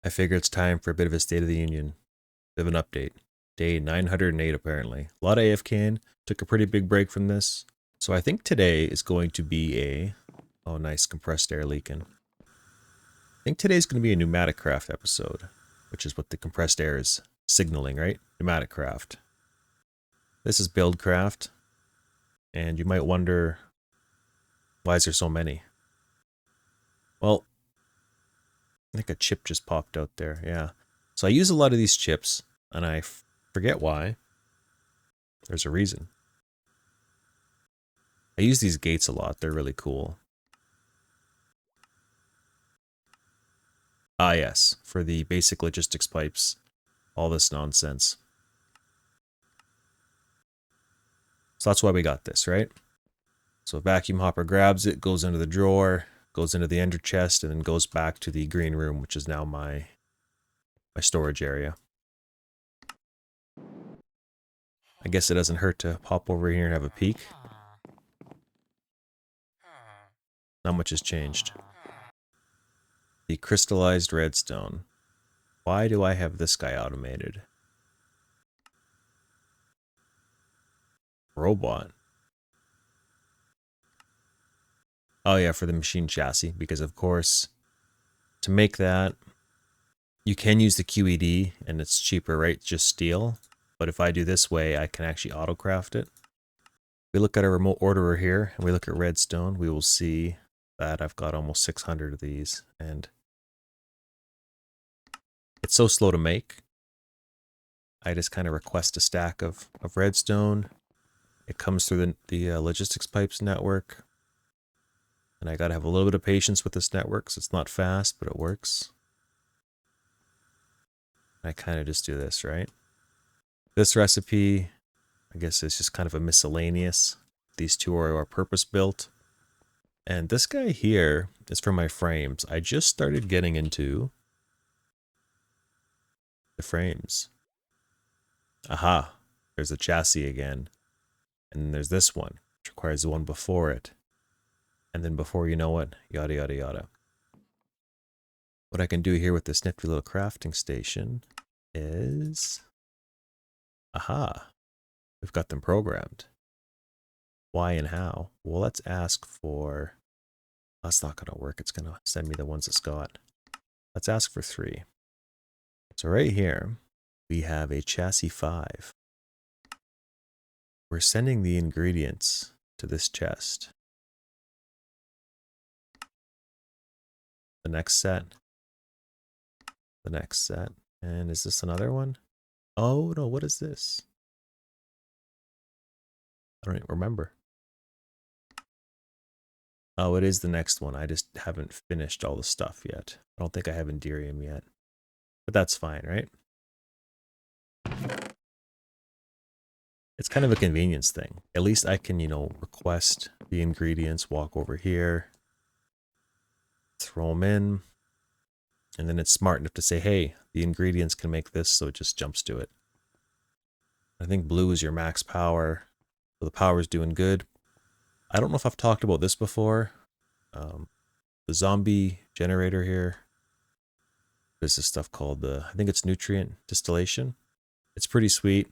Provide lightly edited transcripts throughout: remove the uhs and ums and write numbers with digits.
I figure it's time for a bit of a State of the Union, bit of an update. Day 908 apparently. A lot of AFKing, took a pretty big break from this. So I think today is going to be a, oh nice, compressed air leaking. I think today's going to be a PneumaticCraft episode, which is what the compressed air is signaling, right? PneumaticCraft. This is Buildcraft, and you might wonder, why is there so many? Well, I think a chip just popped out there, yeah. So I use a lot of these chips, and I forget why. There's a reason. I use these gates a lot, they're really cool. Ah yes, for the basic logistics pipes, all this nonsense. So that's why we got this, right? So a vacuum hopper grabs it, goes into the drawer, goes into the ender chest, and then goes back to the green room, which is now my storage area. I guess it doesn't hurt to pop over here and have a peek. Not much has changed. The crystallized redstone. Why do I have this guy automated? Robot. Oh yeah, for the machine chassis, because of course, to make that, you can use the QED, and it's cheaper, right? Just steel. But if I do this way, I can actually autocraft it. We look at a remote orderer here, and we look at redstone, we will see that I've got almost 600 of these, and it's so slow to make. I just kind of request a stack of redstone. It comes through the logistics pipes network. And I gotta have a little bit of patience with this network, so it's not fast, but it works. I kind of just do this, right? This recipe, I guess, is just kind of a miscellaneous. These two are purpose-built. And this guy here is for my frames. I just started getting into the frames. Aha, there's a chassis again. And there's this one, which requires the one before it. And then before you know it, yada yada yada. What I can do here with this nifty little crafting station is... Aha, we've got them programmed. Why and how? Well, let's ask for... That's not going to work. It's going to send me the ones it's got. Let's ask for 3. So right here, we have a chassis 5. We're sending the ingredients to this chest. The next set. The next set. And is this another one? Oh, no, what is this? I don't even remember. Oh, it is the next one. I just haven't finished all the stuff yet. I don't think I have Enderium yet. But that's fine, right? It's kind of a convenience thing. At least I can, request the ingredients, walk over here, throw them in, and then it's smart enough to say, hey, the ingredients can make this, so it just jumps to it. I think blue is your max power, so the power's doing good. I don't know if I've talked about this before. The zombie generator here. There's this stuff called I think it's nutrient distillation. It's pretty sweet.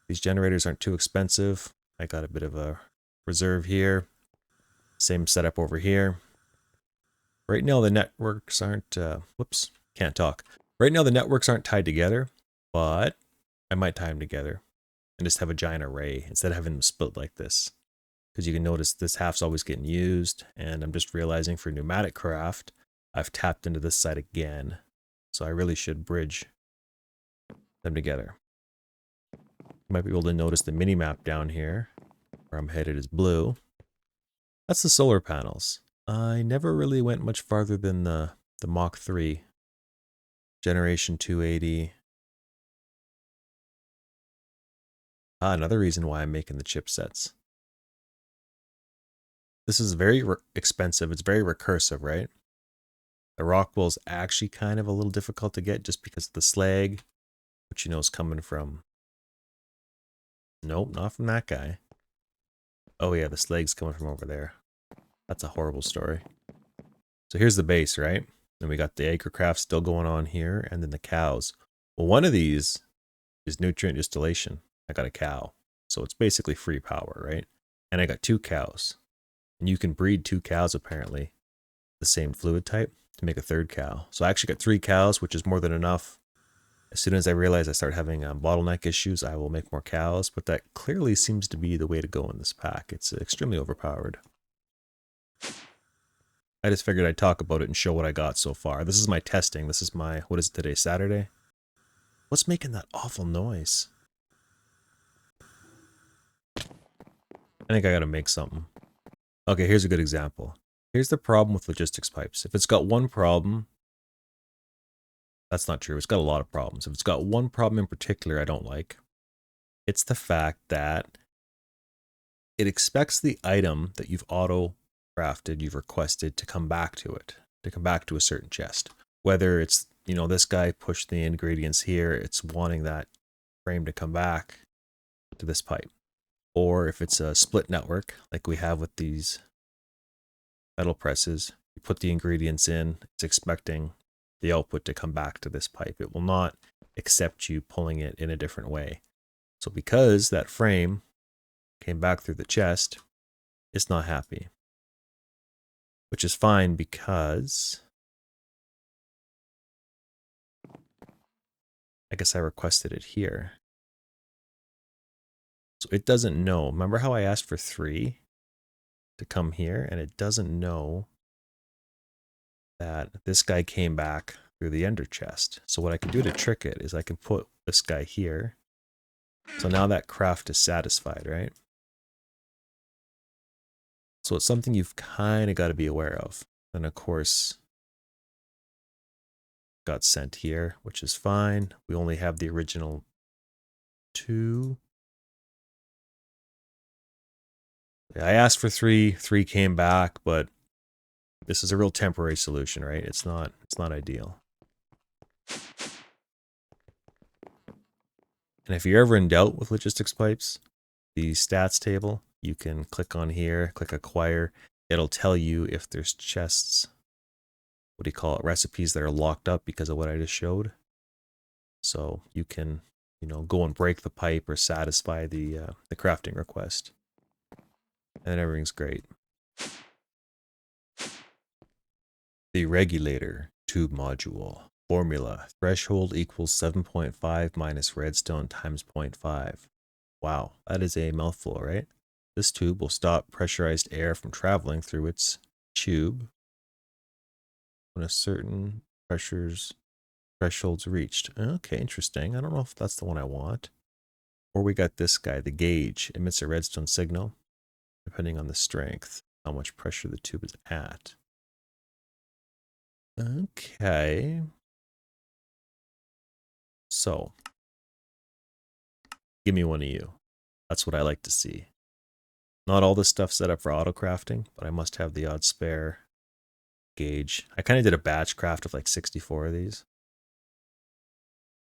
These generators aren't too expensive. I got a bit of a reserve here. Same setup over here. Right now the networks aren't, whoops, can't talk. Right now the networks aren't tied together, but I might tie them together and just have a giant array instead of having them split like this. Because you can notice this half's always getting used, and I'm just realizing for PneumaticCraft, I've tapped into this side again. So I really should bridge them together. You might be able to notice the mini-map down here, where I'm headed is blue. That's the solar panels. I never really went much farther than the Mach 3. Generation 280. Another reason why I'm making the chipsets. This is very expensive. It's very recursive, right? The Rockwell's actually kind of a little difficult to get just because of the slag, which is coming from... Nope, not from that guy. Oh yeah, the slag's coming from over there. That's a horrible story. So here's the base, right? Then we got the Agricraft still going on here, and then the cows. Well, one of these is nutrient distillation. I got a cow. So it's basically free power, right? And I got 2 cows. And you can breed 2 cows apparently, the same fluid type, to make a 3rd cow. So I actually got 3 cows, which is more than enough. As soon as I realize I start having bottleneck issues, I will make more cows, but that clearly seems to be the way to go in this pack. It's extremely overpowered. I just figured I'd talk about it and show what I got so far. This is my testing. This is my, what is it today, Saturday? What's making that awful noise? I think I gotta make something. Okay, here's a good example. Here's the problem with logistics pipes. If it's got one problem, that's not true. It's got a lot of problems. If it's got one problem in particular I don't like, it's the fact that it expects the item that you've auto-crafted, you've requested to come back to it, to come back to a certain chest. Whether it's, you know, this guy pushed the ingredients here, it's wanting that frame to come back to this pipe. Or if it's a split network, like we have with these metal presses, you put the ingredients in, it's expecting the output to come back to this pipe. It will not accept you pulling it in a different way. So because that frame came back through the chest, it's not happy. Which is fine because I guess I requested it here. So it doesn't know. Remember how I asked for 3 to come here, and it doesn't know that this guy came back through the ender chest. So what I can do to trick it is I can put this guy here. So now that craft is satisfied, right? So it's something you've kind of got to be aware of. And of course, got sent here, which is fine. We only have the original 2. I asked for 3, 3 came back, but this is a real temporary solution, right? It's not ideal. And if you're ever in doubt with logistics pipes, the stats table, you can click on here, click acquire. It'll tell you if there's chests, what do you call it, recipes that are locked up because of what I just showed. So you can, you know, go and break the pipe or satisfy the crafting request. And everything's great. The regulator tube module. Formula. Threshold equals 7.5 minus redstone times 0.5. Wow, that is a mouthful, right? This tube will stop pressurized air from traveling through its tube when a certain threshold's reached. Okay, interesting. I don't know if that's the one I want. Or we got this guy, the gauge, emits a redstone signal, depending on the strength, how much pressure the tube is at. Okay. So, give me one of you. That's what I like to see. Not all this stuff set up for autocrafting, but I must have the odd spare gauge. I kind of did a batch craft of like 64 of these.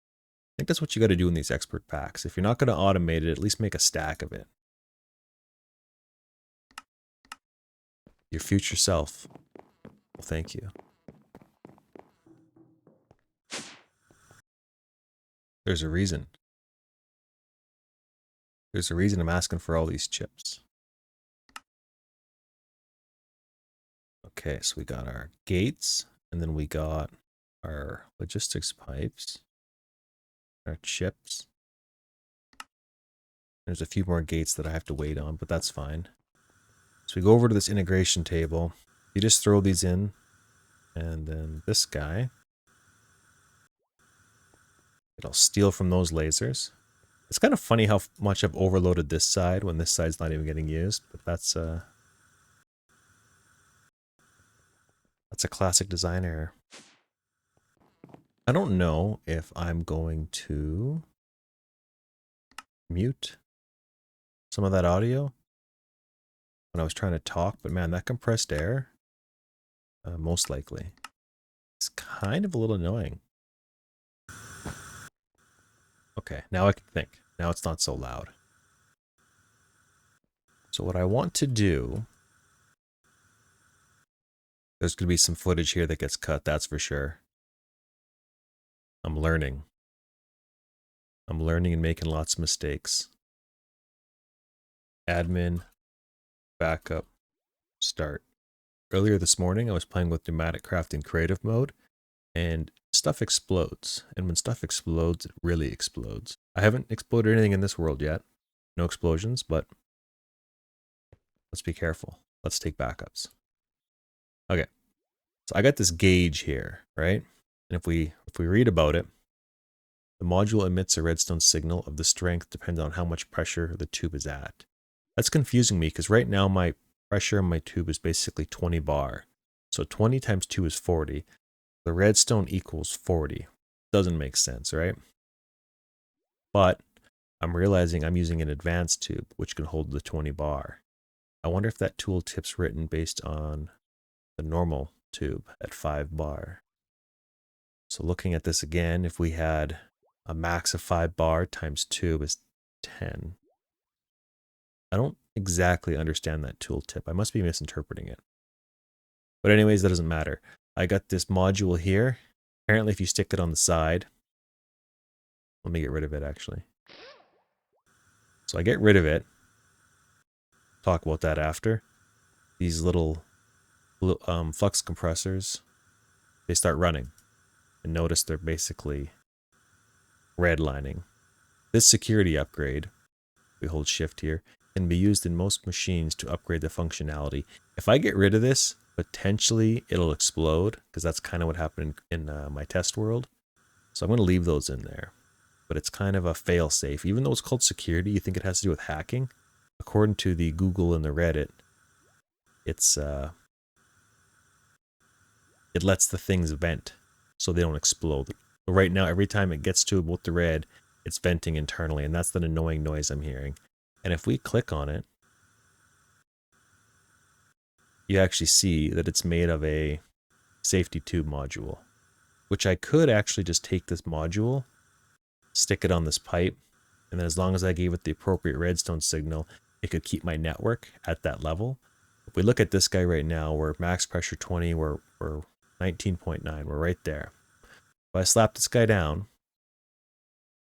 I think that's what you got to do in these expert packs. If you're not going to automate it, at least make a stack of it. Your future self. Well, thank you. There's a reason. There's a reason I'm asking for all these chips. Okay, so we got our gates, and then we got our logistics pipes, our chips. There's a few more gates that I have to wait on, but that's fine. So we go over to this integration table. You just throw these in, and then this guy, it'll steal from those lasers. It's kind of funny how much I've overloaded this side when this side's not even getting used, but that's a classic design error. I don't know if I'm going to mute some of that audio when I was trying to talk, but man, that compressed air, most likely, it's kind of a little annoying. Okay, now I can think. Now it's not so loud. So what I want to do There's going to be some footage here that gets cut, that's for sure. I'm learning. I'm learning and making lots of mistakes. Admin, backup, start. Earlier this morning, I was playing with PneumaticCraft in creative mode, and stuff explodes. And when stuff explodes, it really explodes. I haven't exploded anything in this world yet. No explosions, but let's be careful. Let's take backups. Okay. So I got this gauge here, right? And if we read about it, the module emits a redstone signal of the strength depending on how much pressure the tube is at. That's confusing me because right now my pressure on my tube is basically 20 bar. So 20 times 2 is 40. The redstone equals 40. Doesn't make sense, right? But I'm realizing I'm using an advanced tube, which can hold the 20 bar. I wonder if that tooltip's written based on the normal tube at 5 bar. So looking at this again, if we had a max of 5 bar times tube is 10. I don't exactly understand that tooltip. I must be misinterpreting it. But anyways, that doesn't matter. I got this module here. Apparently if you stick it on the side, let me get rid of it actually. So I get rid of it. Talk about that after. These little flux compressors, they start running. And notice they're basically redlining. This security upgrade, we hold shift here, can be used in most machines to upgrade the functionality. If I get rid of this, potentially it'll explode, because that's kind of what happened in my test world. So I'm going to leave those in there. But it's kind of a fail-safe. Even though it's called security, you think it has to do with hacking? According to the Google and the Reddit, it's it lets the things vent so they don't explode. But right now, every time it gets to about the red, it's venting internally, and that's the annoying noise I'm hearing. And if we click on it, you actually see that it's made of a safety tube module, which I could actually just take this module, stick it on this pipe, and then as long as I gave it the appropriate redstone signal, it could keep my network at that level. If we look at this guy right now, we're max pressure 20, we're 19.9, we're right there. If I slap this guy down,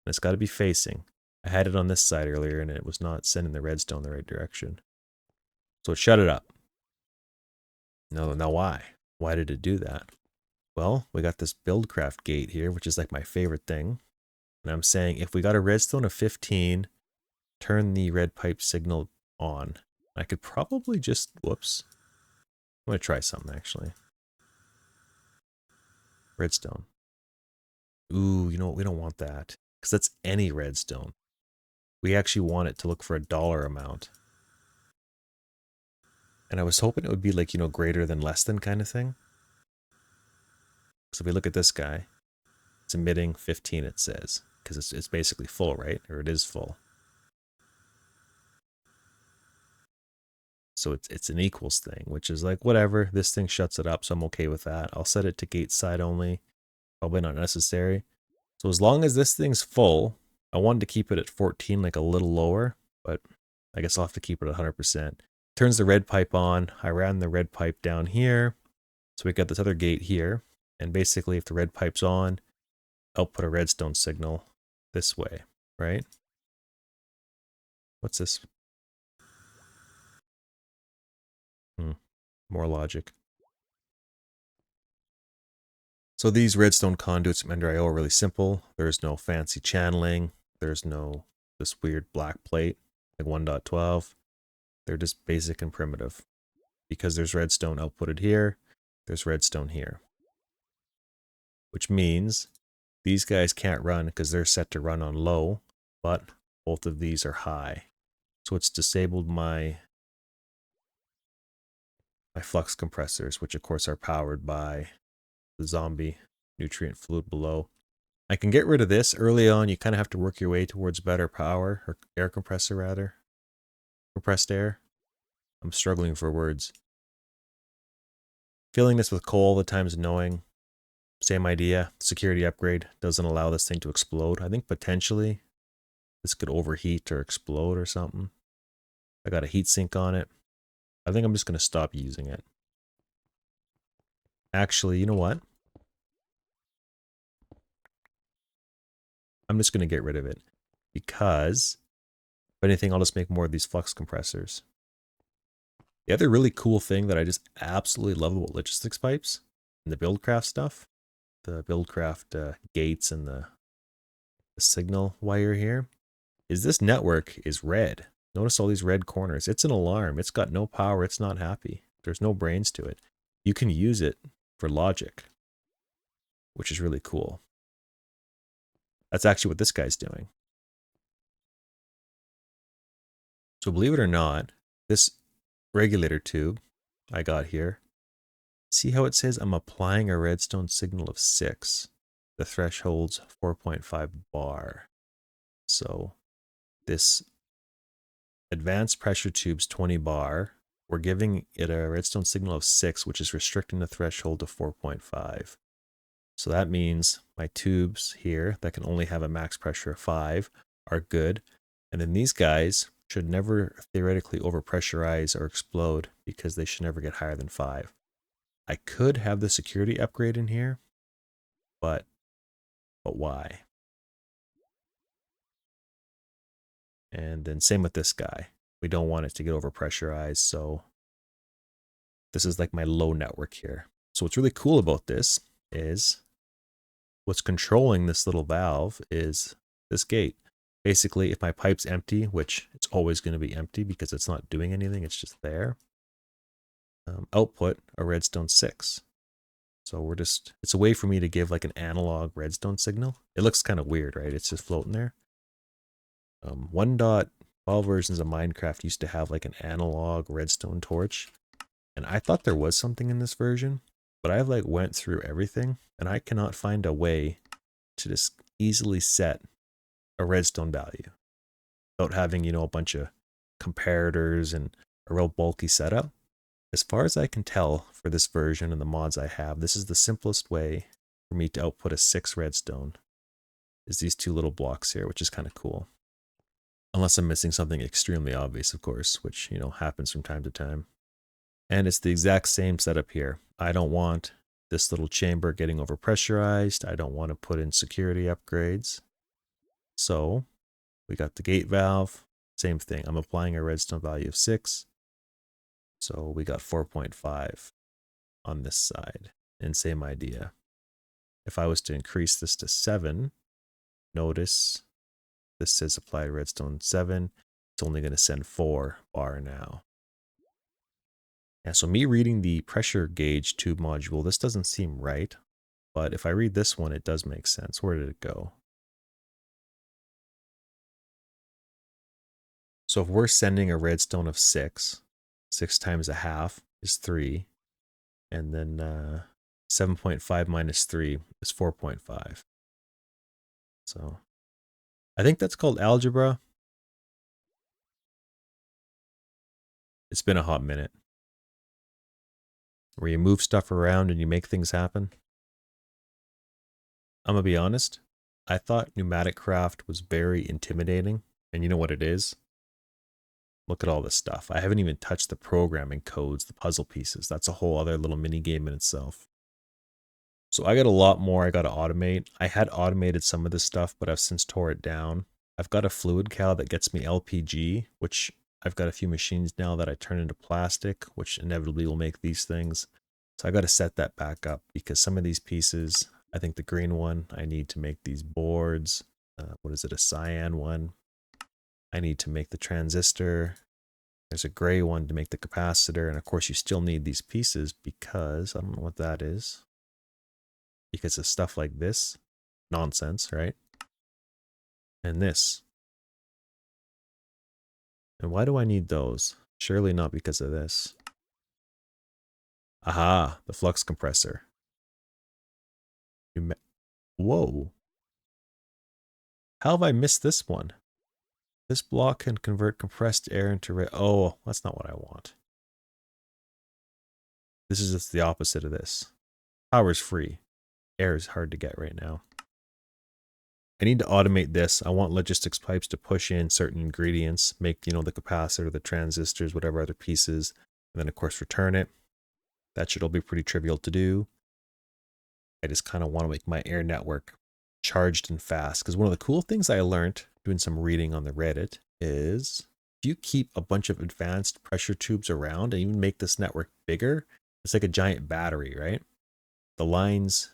and it's got to be facing. I had it on this side earlier and it was not sending the redstone the right direction. So it shut it up. Now why? Why did it do that? Well, we got this Buildcraft gate here, which is like my favorite thing. And I'm saying if we got a redstone of 15, turn the red pipe signal on. I could probably just, whoops. I'm going to try something actually. Redstone. Ooh, you know what? We don't want that. Because that's any redstone. We actually want it to look for a dollar amount. And I was hoping it would be like, you know, greater than less than kind of thing. So if we look at this guy, it's emitting 15, it says. Because it's basically full, right? Or it is full. So it's an equals thing, which is like, whatever. This thing shuts it up, so I'm okay with that. I'll set it to gate side only. Probably not necessary. So as long as this thing's full, I wanted to keep it at 14, like a little lower, but I guess I'll have to keep it at 100%. Turns the red pipe on. I ran the red pipe down here. So we got this other gate here. And basically, if the red pipe's on, output a redstone signal this way, right? What's this? More logic. So these redstone conduits from Ender.io are really simple. There's no fancy channeling. There's no this weird black plate like 1.12. They're just basic and primitive. Because there's redstone outputted here, there's redstone here. Which means these guys can't run because they're set to run on low, but both of these are high. So it's disabled my flux compressors, which of course are powered by the zombie nutrient fluid below. I can get rid of this. Early on, you kind of have to work your way towards better power, or air compressor rather. Compressed air. I'm struggling for words. Filling this with coal all the time is annoying. Same idea. Security upgrade doesn't allow this thing to explode. I think potentially this could overheat or explode or something. I got a heat sink on it. I think I'm just going to stop using it. Actually, you know what? I'm just going to get rid of it because if anything, I'll just make more of these flux compressors. The other really cool thing that I just absolutely love about logistics pipes and the Buildcraft stuff, the Buildcraft gates and the signal wire here, is this network is red. Notice all these red corners. It's an alarm. It's got no power. It's not happy. There's no brains to it. You can use it for logic, which is really cool. That's actually what this guy's doing. So believe it or not, this regulator tube I got here, see how it says I'm applying a redstone signal of 6. The threshold's 4.5 bar. So this advanced pressure tube's 20 bar. We're giving it a redstone signal of 6, which is restricting the threshold to 4.5. So that means my tubes here that can only have a max pressure of 5 are good. And then these guys should never theoretically overpressurize or explode because they should never get higher than 5. I could have the security upgrade in here, but why? And then same with this guy. We don't want it to get overpressurized, so this is like my low network here. So what's really cool about this is what's controlling this little valve is this gate. Basically, if my pipe's empty, which it's always going to be empty because it's not doing anything, it's just there, output a redstone 6. So it's a way for me to give like an analog redstone signal. It looks kind of weird, right? It's just floating there. 1.12 versions of Minecraft used to have like an analog redstone torch. And I thought there was something in this version, but I've like went through everything and I cannot find a way to just easily set a redstone value without having, a bunch of comparators and a real bulky setup. As far as I can tell for this version and the mods I have, this is the simplest way for me to output a 6 redstone, is these 2 little blocks here, which is kind of cool. Unless I'm missing something extremely obvious, of course, which, happens from time to time. And it's the exact same setup here. I don't want this little chamber getting overpressurized. I don't want to put in security upgrades. So we got the gate valve, same thing. I'm applying a redstone value of 6. So we got 4.5 on this side, and same idea. If I was to increase this to 7, notice this says apply redstone 7. It's only going to send 4 bar now. Yeah, so me reading the pressure gauge tube module, this doesn't seem right, but if I read this one, it does make sense. Where did it go? So if we're sending a redstone of 6, 6 times a half is 3, and then 7.5 minus 3 is 4.5. So I think that's called algebra. It's been a hot minute. Where you move stuff around and you make things happen. I'm gonna be honest, I thought PneumaticCraft was very intimidating, and you know what it is? Look at all this stuff. I haven't even touched the programming codes, the puzzle pieces. That's a whole other little mini game in itself. So I got a lot more I got to automate. I had automated some of this stuff, but I've since tore it down. I've got a fluid cow that gets me LPG, which I've got a few machines now that I turn into plastic, which inevitably will make these things. So I got to set that back up because some of these pieces, I think the green one, I need to make these boards. What is it, a cyan one? I need to make the transistor. There's a gray one to make the capacitor. And of course you still need these pieces because, I don't know what that is. Because of stuff like this. Nonsense, right? And this. And why do I need those? Surely not because of this. Aha, the flux compressor. Whoa. How have I missed this one? This block can convert compressed air into oh, that's not what I want. This is just the opposite of this. Power's free. Air is hard to get right now. I need to automate this. I want logistics pipes to push in certain ingredients, make, the capacitor, the transistors, whatever other pieces, and then of course return it. That should all be pretty trivial to do. I just kind of want to make my air network charged and fast. Because one of the cool things I learned doing some reading on the Reddit is if you keep a bunch of advanced pressure tubes around and even make this network bigger, it's like a giant battery, right? The lines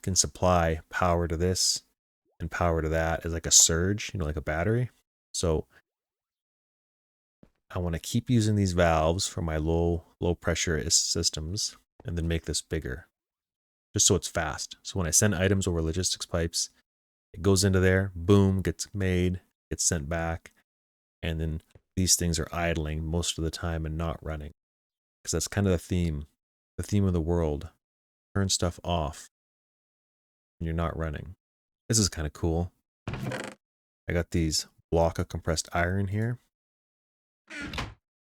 can supply power to this and power to that as like a surge, like a battery. So I want to keep using these valves for my low pressure systems and then make this bigger just so it's fast. So when I send items over logistics pipes, it goes into there, boom, gets made, gets sent back, and then these things are idling most of the time and not running. Because that's kind of the theme of the world. Turn stuff off when you're not running. This is kind of cool. I got these block of compressed iron here.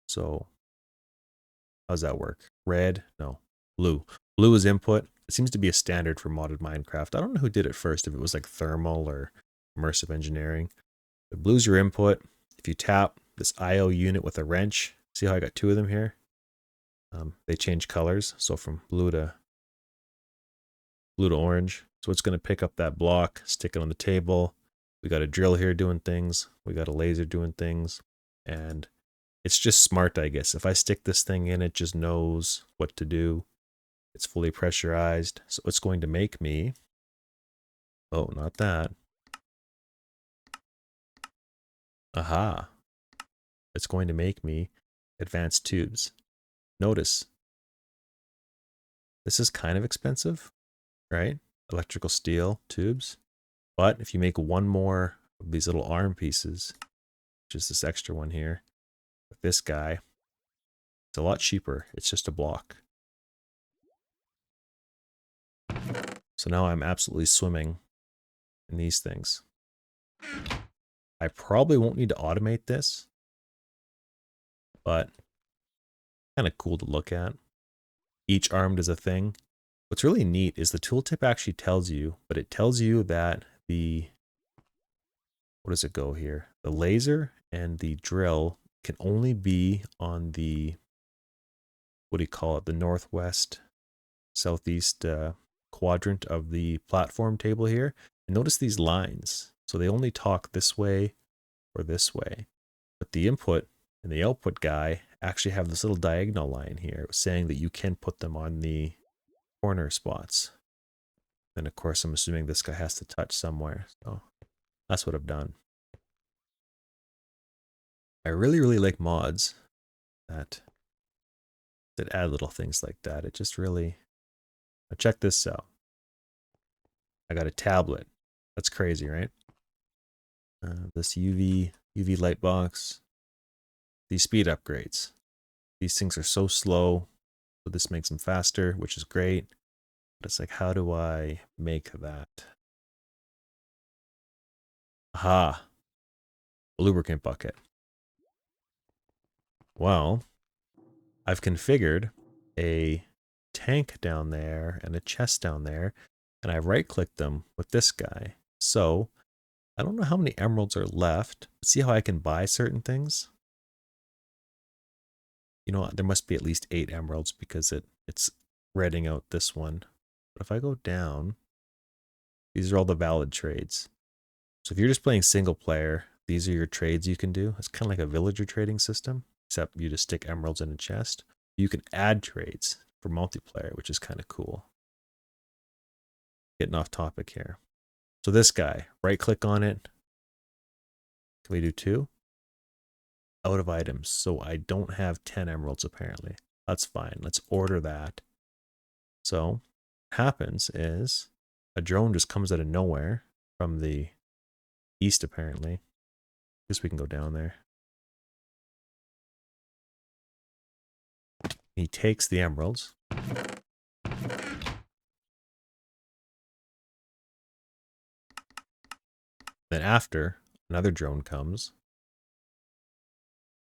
So how does that work? Red? No. Blue. Blue is input. It seems to be a standard for modded Minecraft. I don't know who did it first, if it was like thermal or immersive engineering. But blue's your input. If you tap this IO unit with a wrench, see how I got two of them here? They change colors. So from blue to orange. So it's going to pick up that block, stick it on the table. We got a drill here doing things. We got a laser doing things. And it's just smart, I guess. If I stick this thing in, it just knows what to do. It's fully pressurized. So it's going to make me... Oh, not that. Aha. It's going to make me advanced tubes. Notice, this is kind of expensive, right? Electrical steel tubes. But if you make one more of these little arm pieces, which is this extra one here, with this guy, it's a lot cheaper. It's just a block. So now I'm absolutely swimming in these things. I probably won't need to automate this, but kind of cool to look at. Each arm does a thing. What's really neat is the tooltip actually tells you, but it tells you that the, what does it go here? The laser and the drill can only be on the, what do you call it? The northwest, southeast quadrant of the platform table here. And notice these lines. So they only talk this way or this way. But the input and the output guy actually have this little diagonal line here saying that you can put them on the corner spots. Then of course I'm assuming this guy has to touch somewhere. So that's what I've done. I really like mods that add little things like that. It just really... Now check this out. I got a tablet. That's crazy, right? This UV light box. These speed upgrades. These things are so slow, so this makes them faster, which is great. But it's like, how do I make that? Aha. A lubricant bucket. Well, I've configured a tank down there and a chest down there, and I right-clicked them with this guy. So I don't know how many emeralds are left. See how I can buy certain things? You know what? There must be at least 8 emeralds because it's redding out this one. But if I go down, these are all the valid trades. So if you're just playing single player, these are your trades you can do. It's kind of like a villager trading system, except you just stick emeralds in a chest. You can add trades for multiplayer, which is kind of cool. Getting off topic here. So this guy, right click on it. Can we do 2? Out of items. So I don't have 10 emeralds apparently. That's fine. Let's order that. So what happens is a drone just comes out of nowhere from the east apparently. Guess we can go down there. He takes the emeralds. Then after, another drone comes.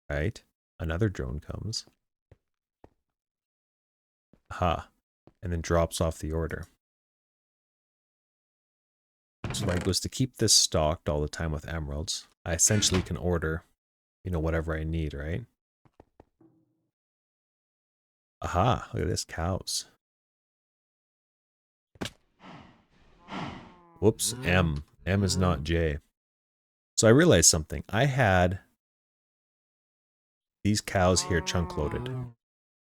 Right? Another drone comes. Aha. And then drops off the order. So my goal is to keep this stocked all the time with emeralds. I essentially can order, whatever I need, right? Aha, look at this, cows. Whoops, M. M is not J. So I realized something. I had these cows here chunk loaded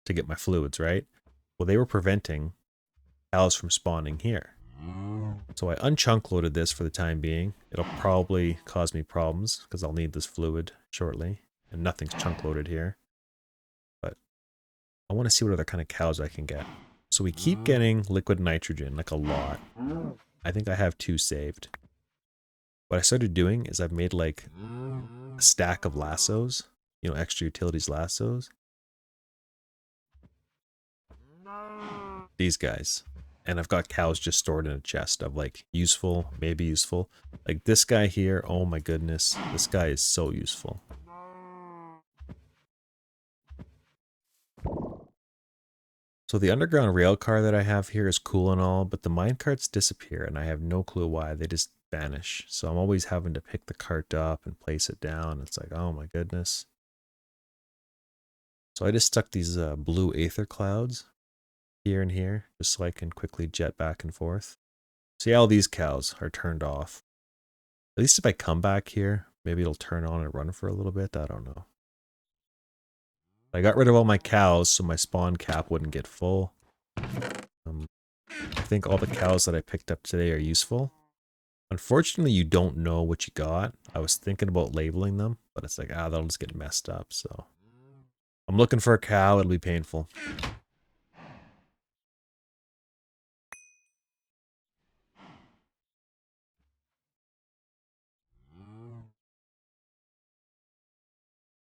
to get my fluids, right? Well, they were preventing cows from spawning here. So I unchunk loaded this for the time being. It'll probably cause me problems because I'll need this fluid shortly. And nothing's chunk loaded here. But I want to see what other kind of cows I can get. So we keep getting liquid nitrogen, like a lot. I think I have 2 saved. What I started doing is I've made like a stack of lassos, you know, extra utilities lassos. These guys. And I've got cows just stored in a chest of like useful, maybe useful. Like this guy here, oh my goodness, this guy is so useful. So the underground rail car that I have here is cool and all, but the mine carts disappear and I have no clue why. They just vanish. So I'm always having to pick the cart up and place it down. It's like, oh my goodness. So I just stuck these blue aether clouds here and here, just so I can quickly jet back and forth. See, all these cows are turned off. At least if I come back here, maybe it'll turn on and run for a little bit. I don't know. I got rid of all my cows so my spawn cap wouldn't get full. I think all the cows that I picked up today are useful. Unfortunately, you don't know what you got. I was thinking about labeling them, but it's like, that'll just get messed up. So I'm looking for a cow. It'll be painful.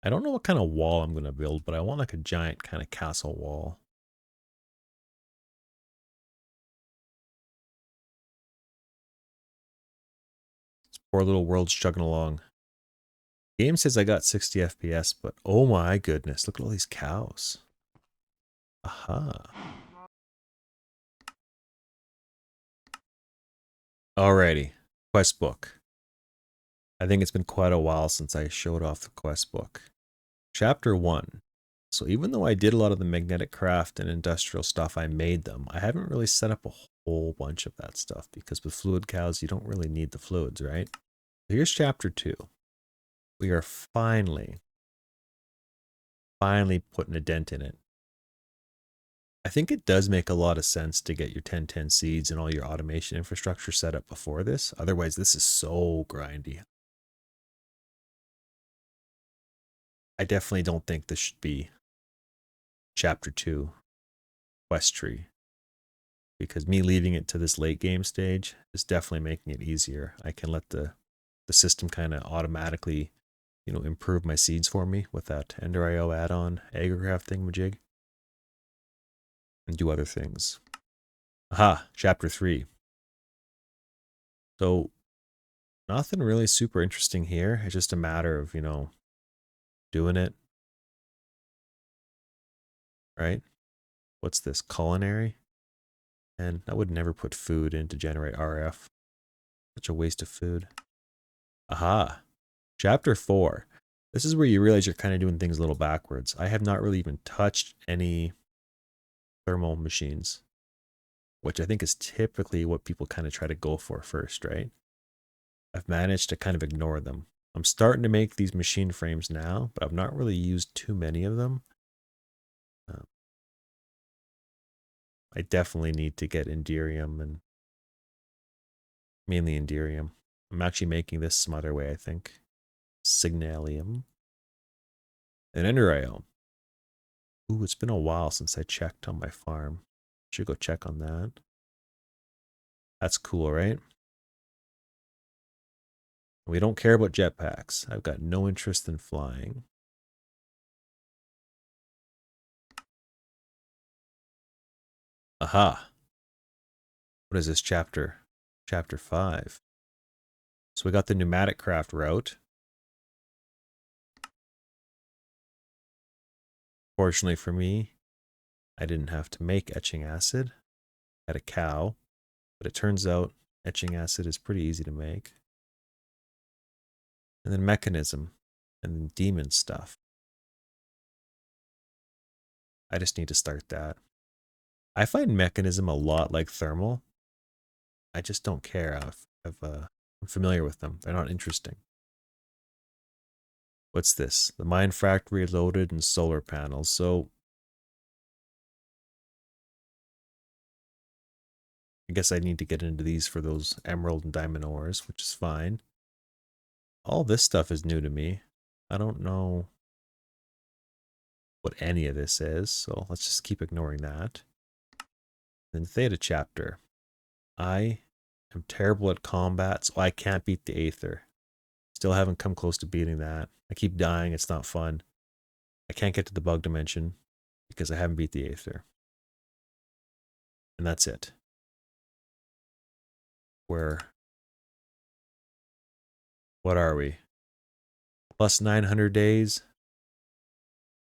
I don't know what kind of wall I'm going to build, but I want like a giant kind of castle wall. This poor little world's chugging along. Game says I got 60 FPS, but oh my goodness, look at all these cows. Aha. Alrighty, quest book. I think it's been quite a while since I showed off the quest book. Chapter 1. So even though I did a lot of the MagneticCraft and industrial stuff, I made them. I haven't really set up a whole bunch of that stuff because with fluid cows, you don't really need the fluids, right? Here's chapter 2. We are finally putting a dent in it. I think it does make a lot of sense to get your 1010 seeds and all your automation infrastructure set up before this. Otherwise, this is so grindy. I definitely don't think this should be chapter 2 quest tree, because me leaving it to this late game stage is definitely making it easier. I can let the system kind of automatically, you know, improve my seeds for me with that Ender.io add-on agrocraft thingamajig and do other things. Aha, chapter 3. So nothing really super interesting here. It's just a matter of, you know, doing it. Right? What's this? Culinary? And I would never put food in to generate RF. Such a waste of food. Aha. Chapter 4. This is where you realize you're kind of doing things a little backwards. I have not really even touched any thermal machines, which I think is typically what people kind of try to go for first, right? I've managed to kind of ignore them. I'm starting to make these machine frames now, but I've not really used too many of them. I definitely need to get Enderium, and mainly Enderium. I'm actually making this some other way, I think. Signalium. And Ender.io. Ooh, it's been a while since I checked on my farm. Should go check on that. That's cool, right? We don't care about jetpacks. I've got no interest in flying. Aha. What is this chapter? Chapter 5. So we got the PneumaticCraft route. Fortunately for me, I didn't have to make etching acid. I had a cow, but it turns out etching acid is pretty easy to make. And then mechanism, and then demon stuff. I just need to start that. I find mechanism a lot like thermal. I just don't care. I'm familiar with them. They're not interesting. What's this? The Minecraft Reloaded and solar panels. So I guess I need to get into these for those emerald and diamond ores, which is fine. All this stuff is new to me. I don't know what any of this is, so let's just keep ignoring that. Then Theta chapter. I am terrible at combat, so I can't beat the Aether. Still haven't come close to beating that. I keep dying, it's not fun. I can't get to the bug dimension because I haven't beat the Aether. And that's it. What are we? Plus 900 days?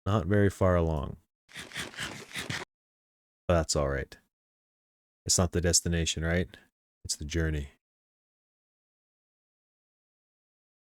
Not very far along. But that's alright. It's not the destination, right? It's the journey.